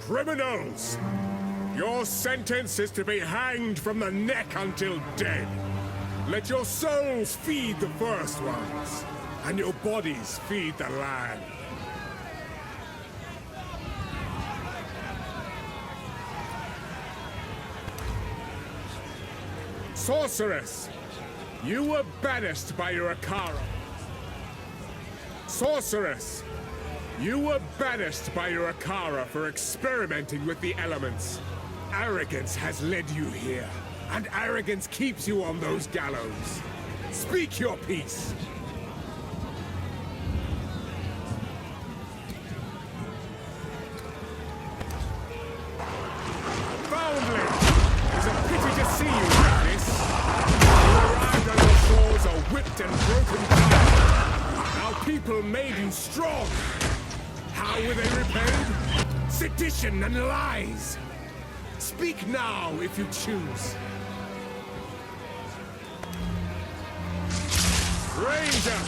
Criminals! Your sentence is to be hanged from the neck until dead. Let your souls feed the first ones, and your bodies feed the land. Sorceress! You were banished by your Akara. Sorceress! You were banished by your Akara for experimenting with the elements. Arrogance has led you here, and arrogance keeps you on those gallows. Speak your piece! Foundling! It's a pity to see you like this. You arrived on your shores a whipped and broken child. Our people made you strong. How were they repaid? Sedition and lies! Speak now if you choose. Ranger!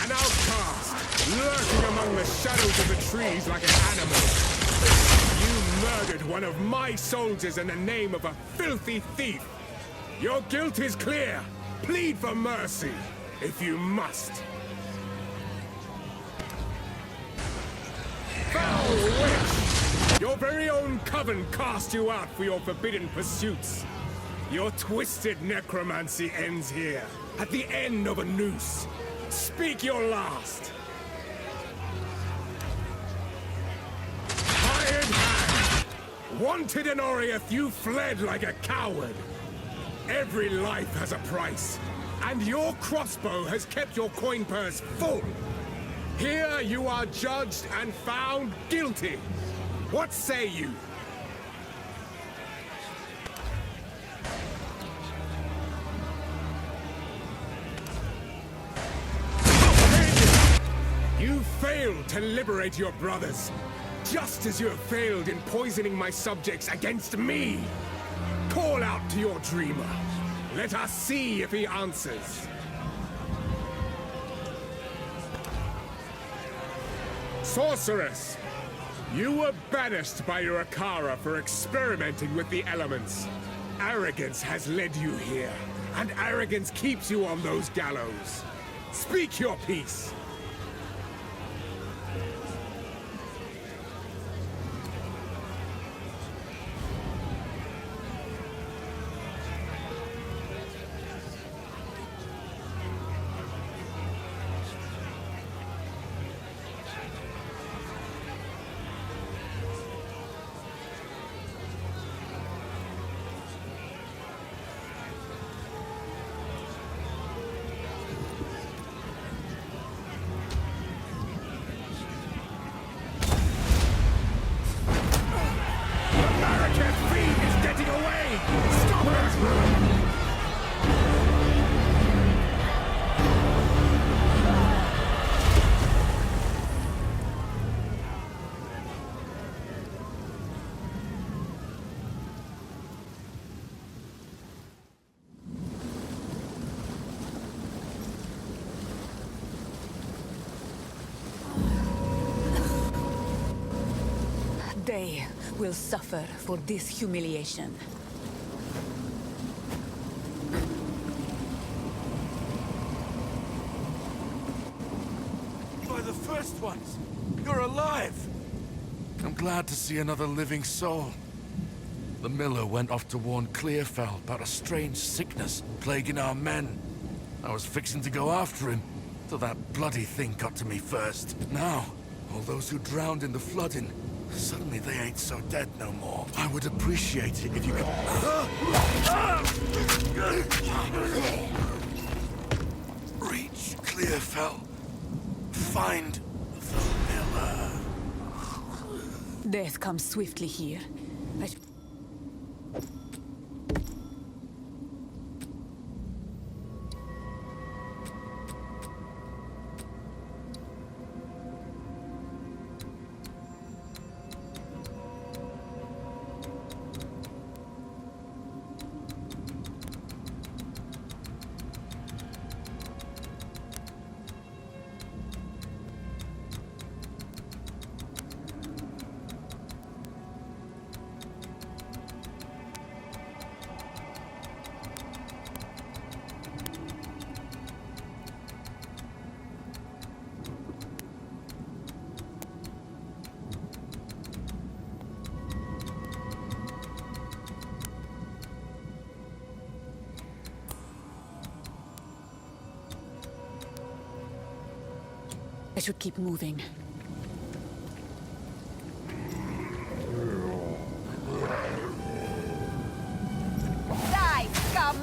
An outcast, lurking among the shadows of the trees like an animal. You murdered one of my soldiers in the name of a filthy thief. Your guilt is clear. Plead for mercy, if you must. Foul witch! Your very own coven cast you out for your forbidden pursuits. Your twisted necromancy ends here, at the end of a noose. Speak your last. Hired hand! Wanted in Oriath, you fled like a coward. Every life has a price, and your crossbow has kept your coin purse full. Here you are judged and found guilty. What say you? You failed to liberate your brothers, just as you have failed in poisoning my subjects against me. Call out to your dreamer. Let us see if he answers. Sorceress! You were banished by your Akara for experimenting with the elements. Arrogance has led you here, and arrogance keeps you on those gallows. Speak your piece! They will suffer for this humiliation. By the first ones! You're alive! I'm glad to see another living soul. The miller went off to warn Clearfell about a strange sickness plaguing our men. I was fixing to go after him, till that bloody thing got to me first. Now, all those who drowned in the flooding, suddenly they ain't so dead no more. I would appreciate it if you could... Reach Clearfell. Find the miller. Death comes swiftly here. I should keep moving. Die, scum!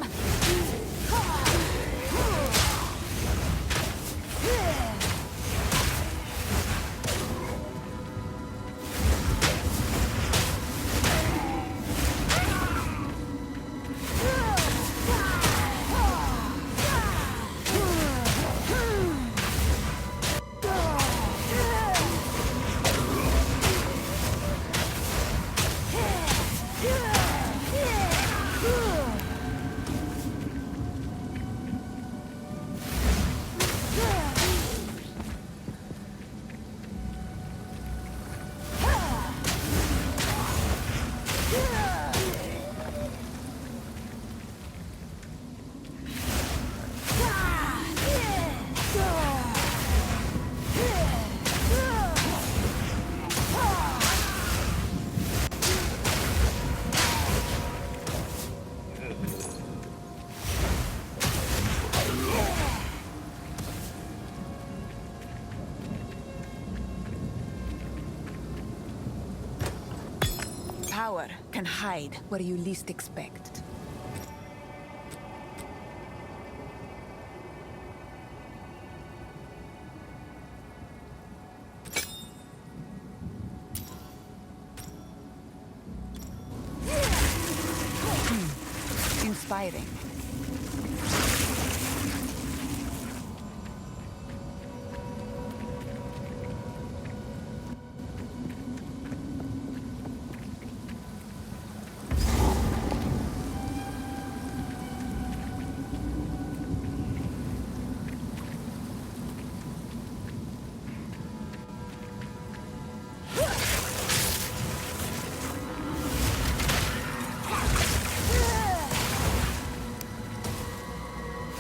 Power can hide where you least expect. Inspiring.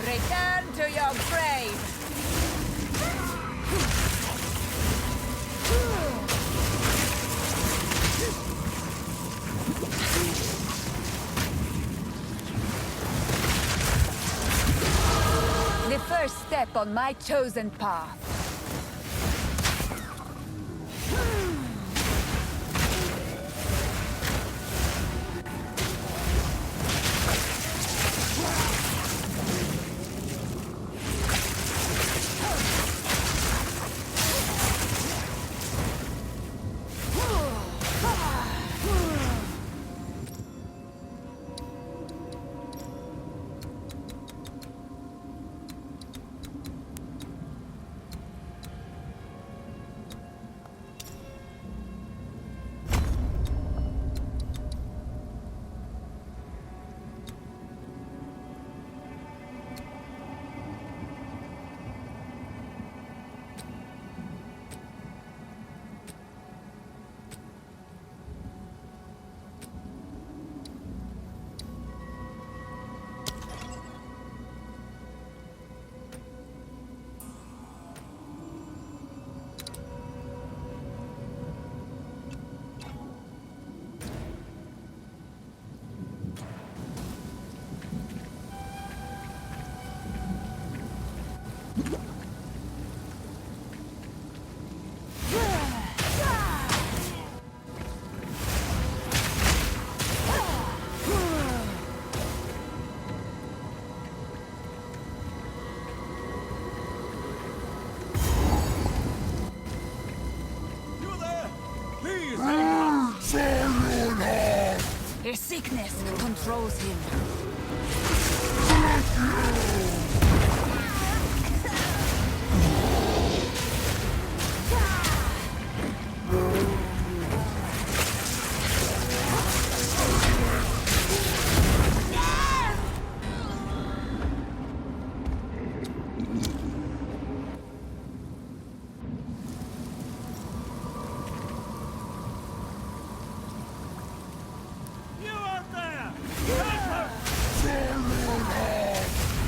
Return to your grave! The first step on my chosen path. His sickness controls him.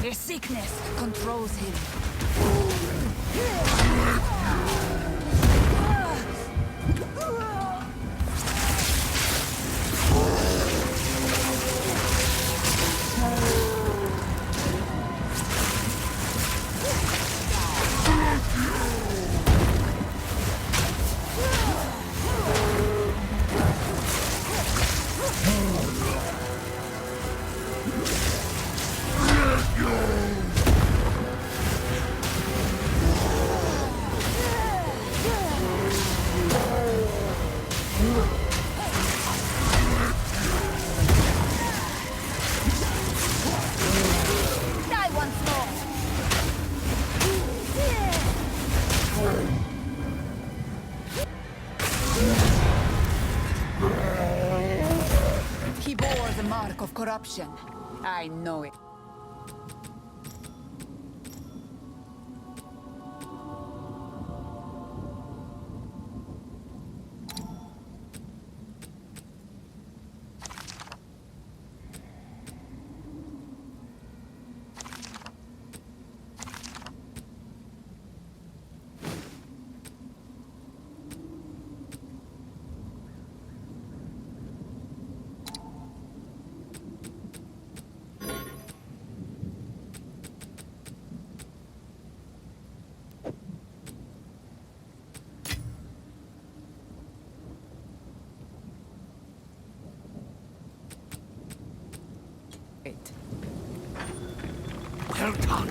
His sickness controls him. bore the mark of corruption. I know it. Well done.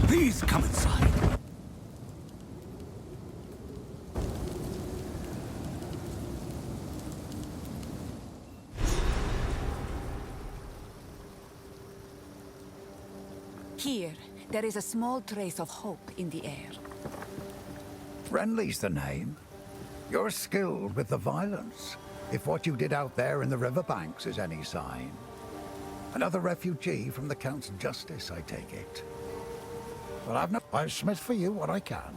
Please come inside. Here, there is a small trace of hope in the air. Renly's the name. You're skilled with the violence, if what you did out there in the riverbanks is any sign. Another refugee from the Count's justice, I take it. Well, I'll smith for you what I can,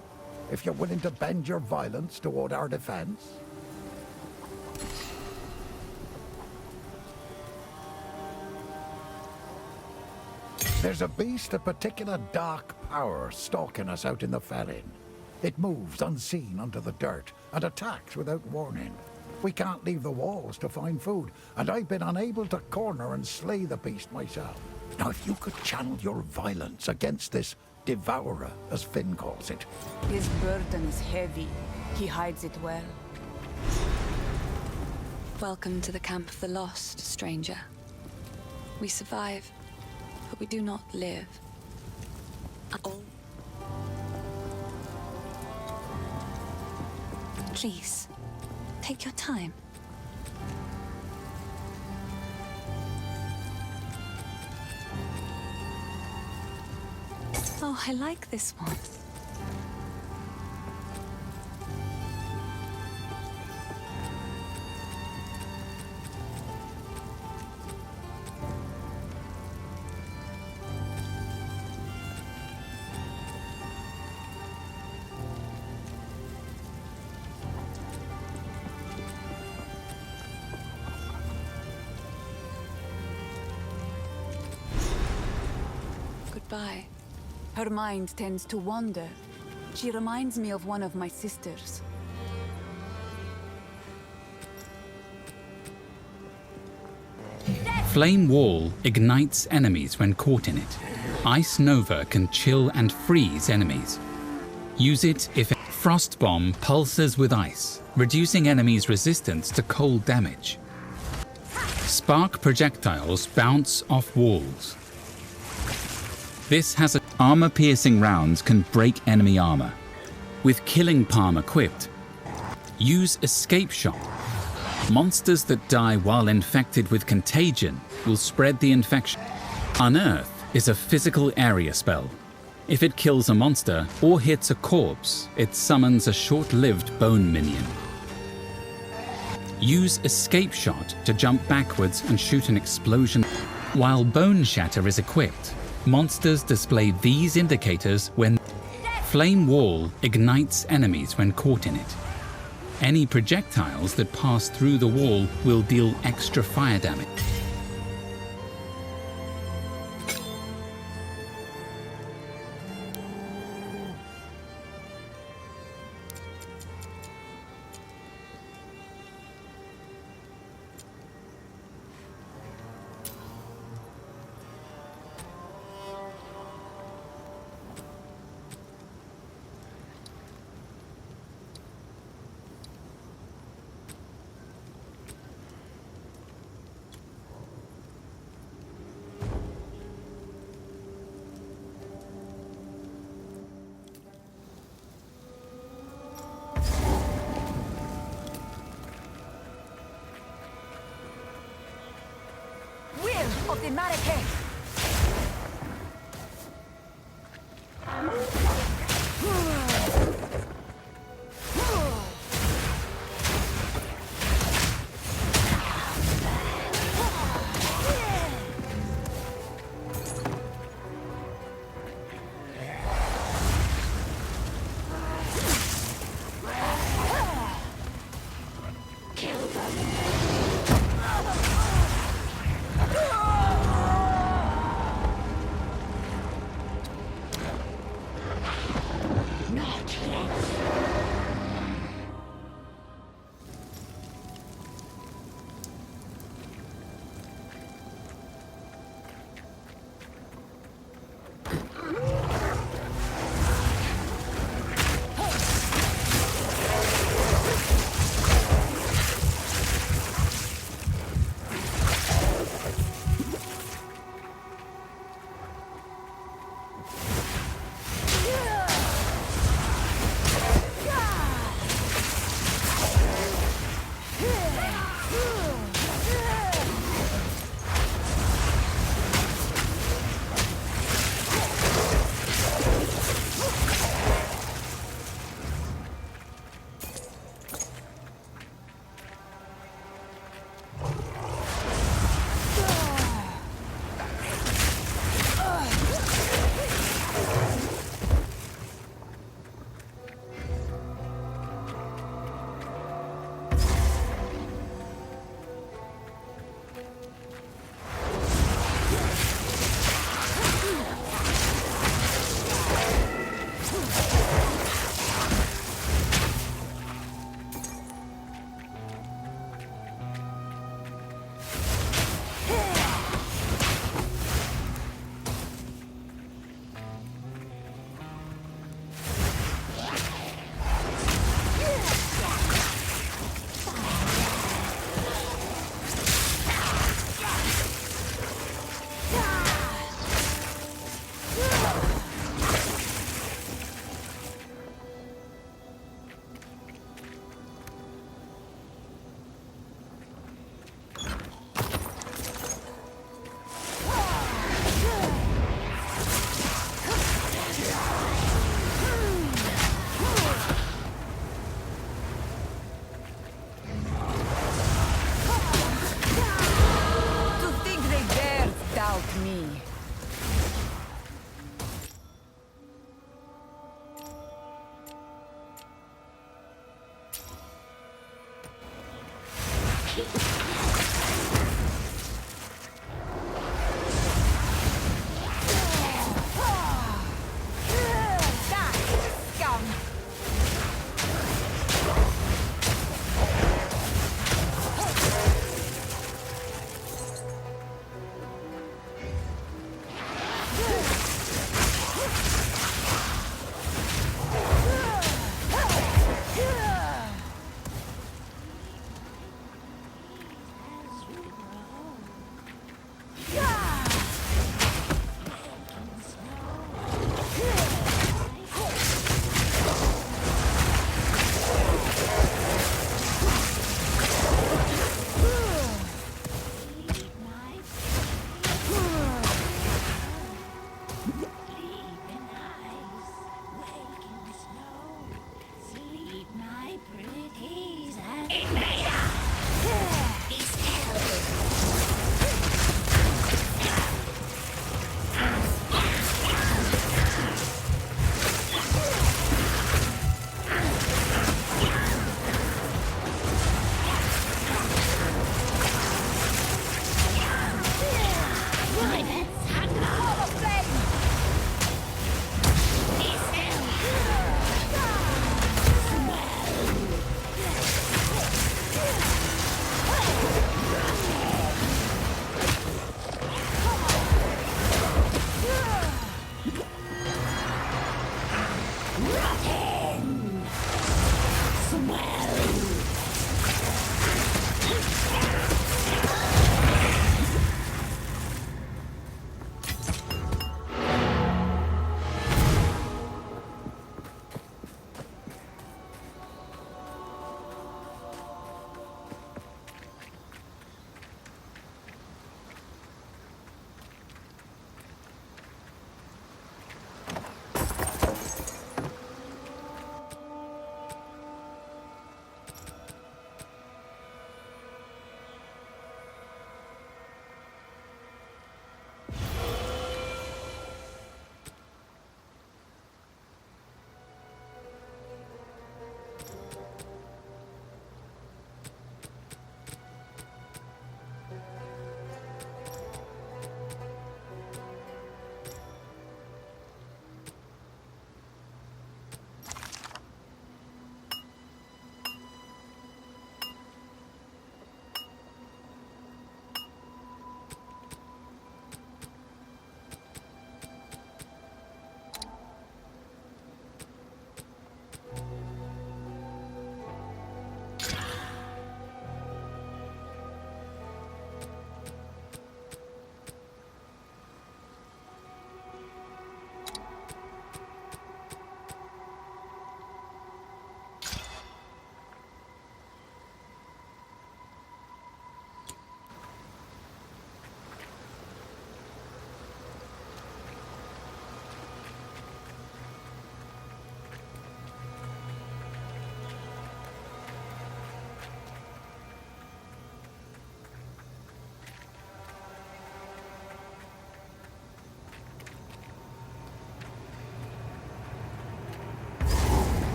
if you're willing to bend your violence toward our defense. There's a beast of particular dark power stalking us out in the Felin. It moves unseen under the dirt and attacks without warning. We can't leave the walls to find food, and I've been unable to corner and slay the beast myself. Now, if you could channel your violence against this devourer, as Finn calls it. His burden is heavy. He hides it well. Welcome to the camp of the lost, stranger. We survive, but we do not live. Please, take your time. Oh, I like this one. Goodbye. Her mind tends to wander. She reminds me of one of my sisters. Flame Wall ignites enemies when caught in it. Ice Nova can chill and freeze enemies. Use it if Frost Bomb pulses with ice, reducing enemies' resistance to cold damage. Spark projectiles bounce off walls. This has armor-piercing rounds can break enemy armor. With Killing Palm equipped, use Escape Shot. Monsters that die while infected with contagion will spread the infection. Unearth is a physical area spell. If it kills a monster or hits a corpse, it summons a short-lived bone minion. Use Escape Shot to jump backwards and shoot an explosion. While Bone Shatter is equipped, monsters display these indicators when Flame Wall ignites enemies when caught in it. Any projectiles that pass through the wall will deal extra fire damage. Of the Marrakech!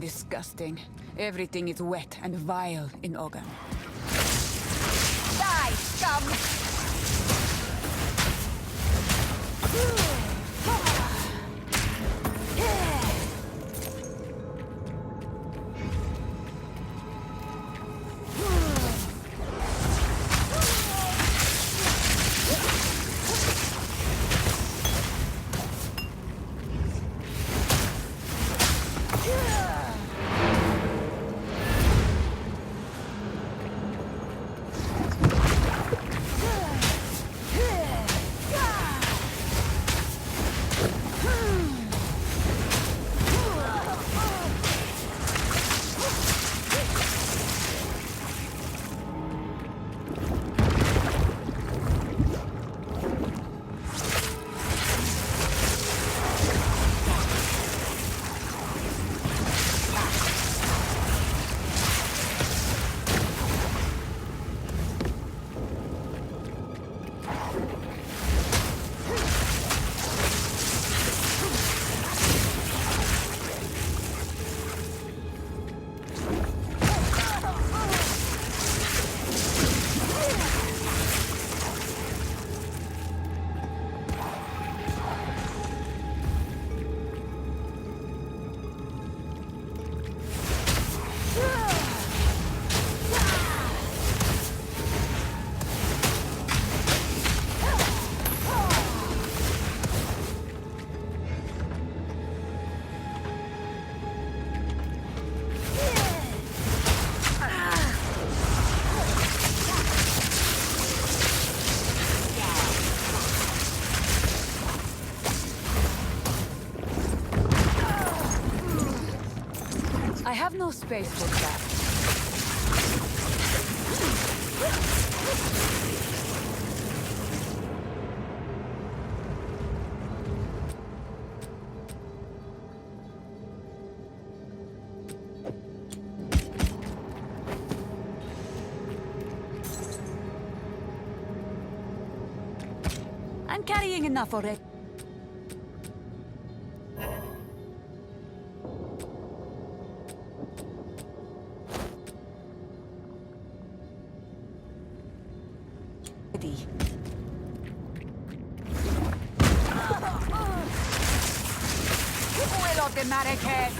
disgusting. Everything is wet and vile in Ogham. Die, scum! I have no space for that. I'm carrying enough already. Will of the Marrakesh!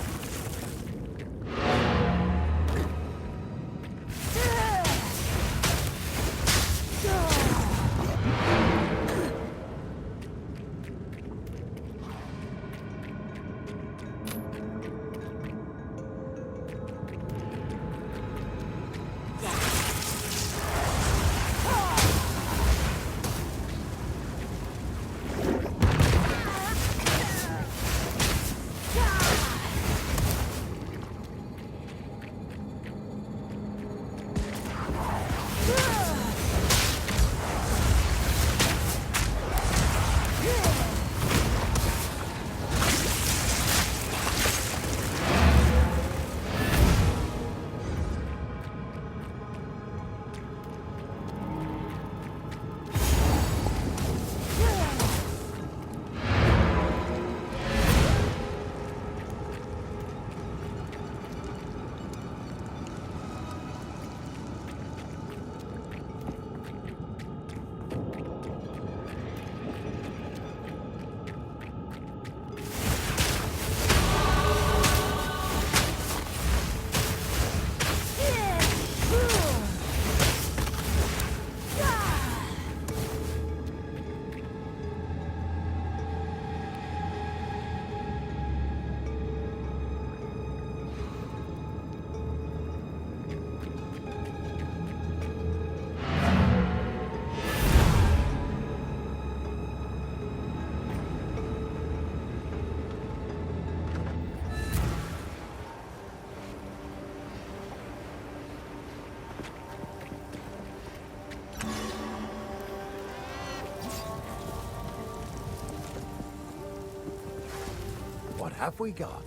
What have we got?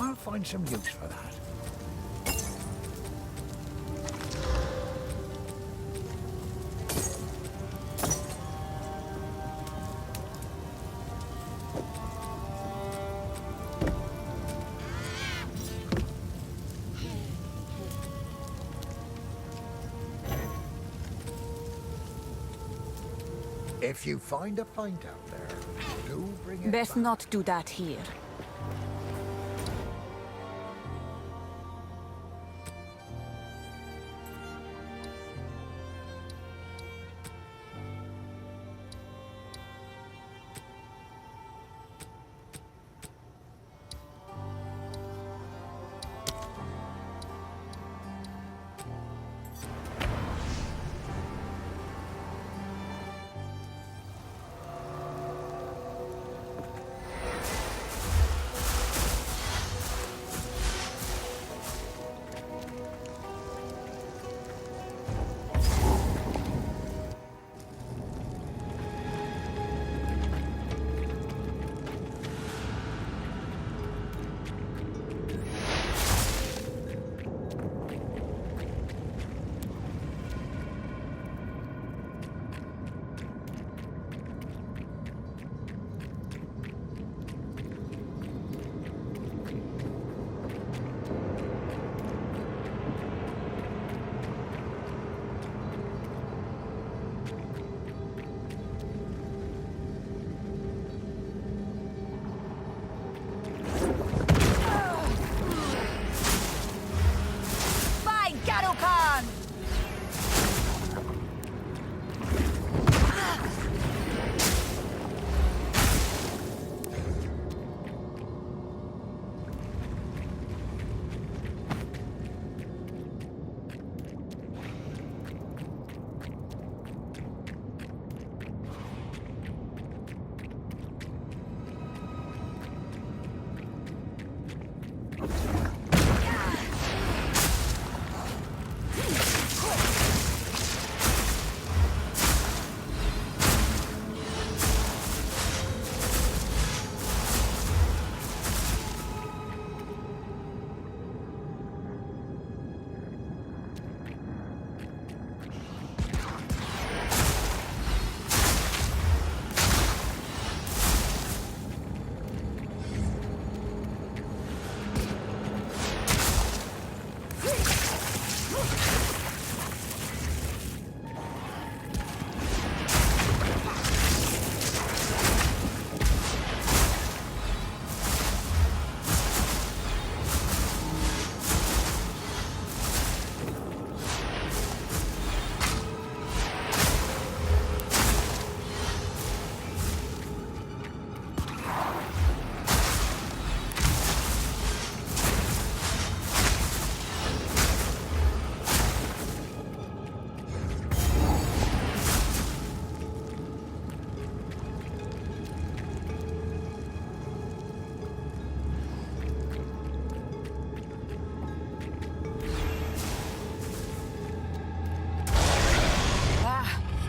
I'll find some use for that. If you find a pint out there, do bring it Best back. not do that here.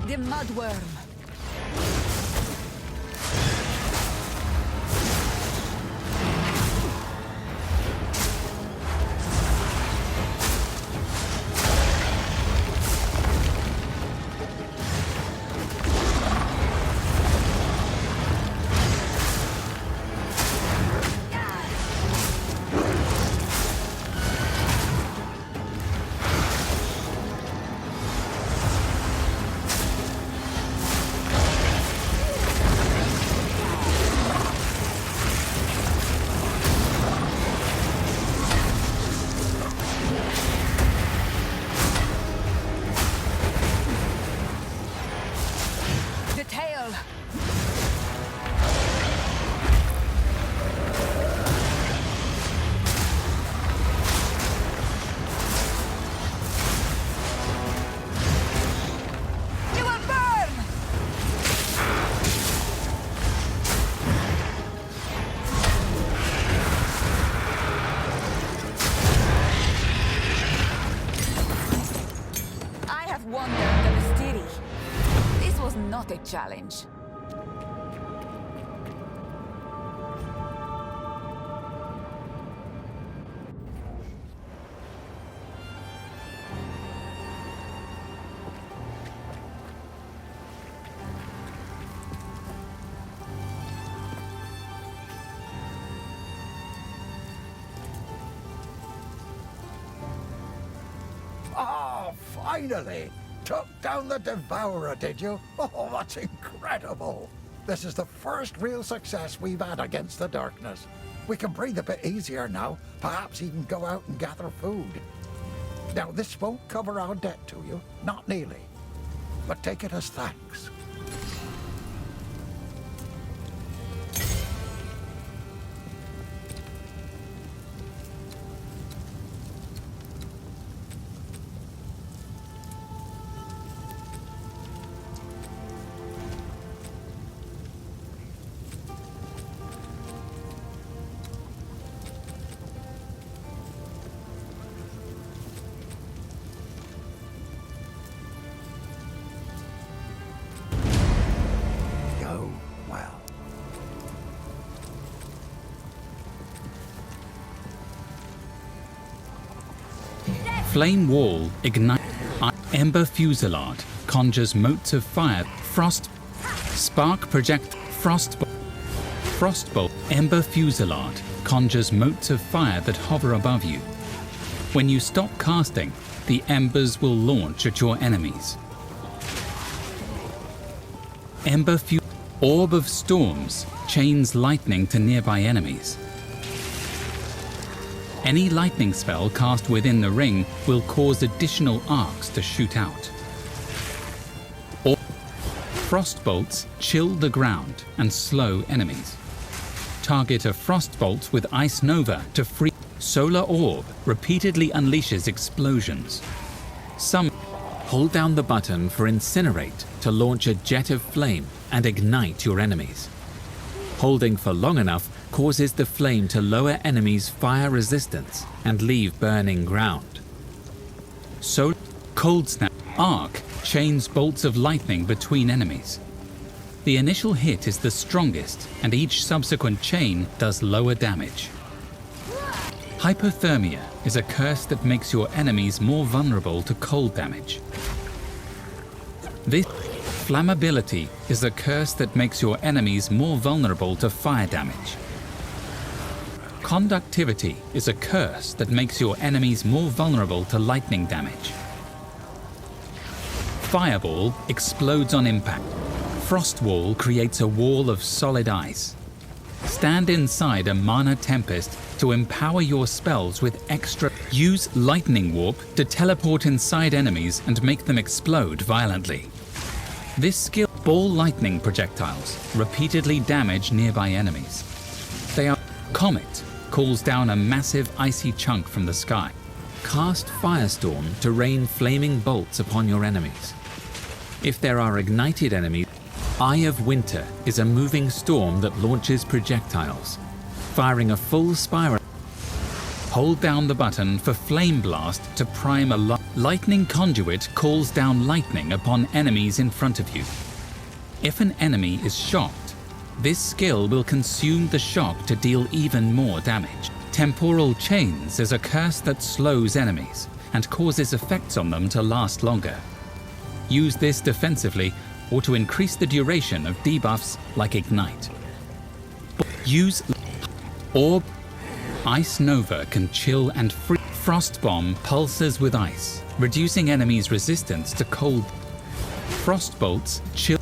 The mudworm. Not a challenge. Ah, finally! took down the Devourer, did you? Oh, that's incredible. This is the first real success we've had against the darkness. We can breathe a bit easier now, perhaps even go out and gather food. Now, this won't cover our debt to you, not nearly, but take it as thanks. Go well. Flame Wall ignite. Ember Fusillade conjures motes of fire. Frost Spark Project. Frostbolt. Ember Fusillade conjures motes of fire that hover above you. When you stop casting, the embers will launch at your enemies. Ember Orb of Storms chains lightning to nearby enemies. Any lightning spell cast within the ring will cause additional arcs to shoot out. Frostbolts chill the ground and slow enemies. Target a frostbolt with Ice Nova to free. Solar Orb repeatedly unleashes explosions. Hold down the button for Incinerate to launch a jet of flame and ignite your enemies. Holding for long enough causes the flame to lower enemies' fire resistance and leave burning ground. Cold Snap Arc chains bolts of lightning between enemies. The initial hit is the strongest, and each subsequent chain does lower damage. Hypothermia is a curse that makes your enemies more vulnerable to cold damage. This Flammability is a curse that makes your enemies more vulnerable to fire damage. Conductivity is a curse that makes your enemies more vulnerable to lightning damage. Fireball explodes on impact. Frostwall creates a wall of solid ice. Stand inside a Mana Tempest to empower your spells with extra. Use Lightning Warp to teleport inside enemies and make them explode violently. This skill ball lightning projectiles repeatedly damage nearby enemies. Comet calls down a massive icy chunk from the sky. Cast Firestorm to rain flaming bolts upon your enemies. If there are ignited enemies, Eye of Winter is a moving storm that launches projectiles, firing a full spiral. Hold down the button for Flame Blast to prime a lightning conduit calls down lightning upon enemies in front of you. If an enemy is shocked, this skill will consume the shock to deal even more damage. Temporal Chains is a curse that slows enemies and causes effects on them to last longer. Use this defensively or to increase the duration of debuffs like Ignite. Use Orb. Ice Nova can chill and free. Frost Bomb pulses with ice, reducing enemies' resistance to cold. Frostbolts chill.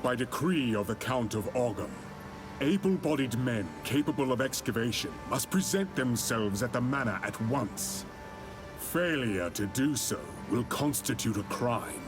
By decree of the Count of Ogham, able-bodied men capable of excavation must present themselves at the manor at once. Failure to do so will constitute a crime.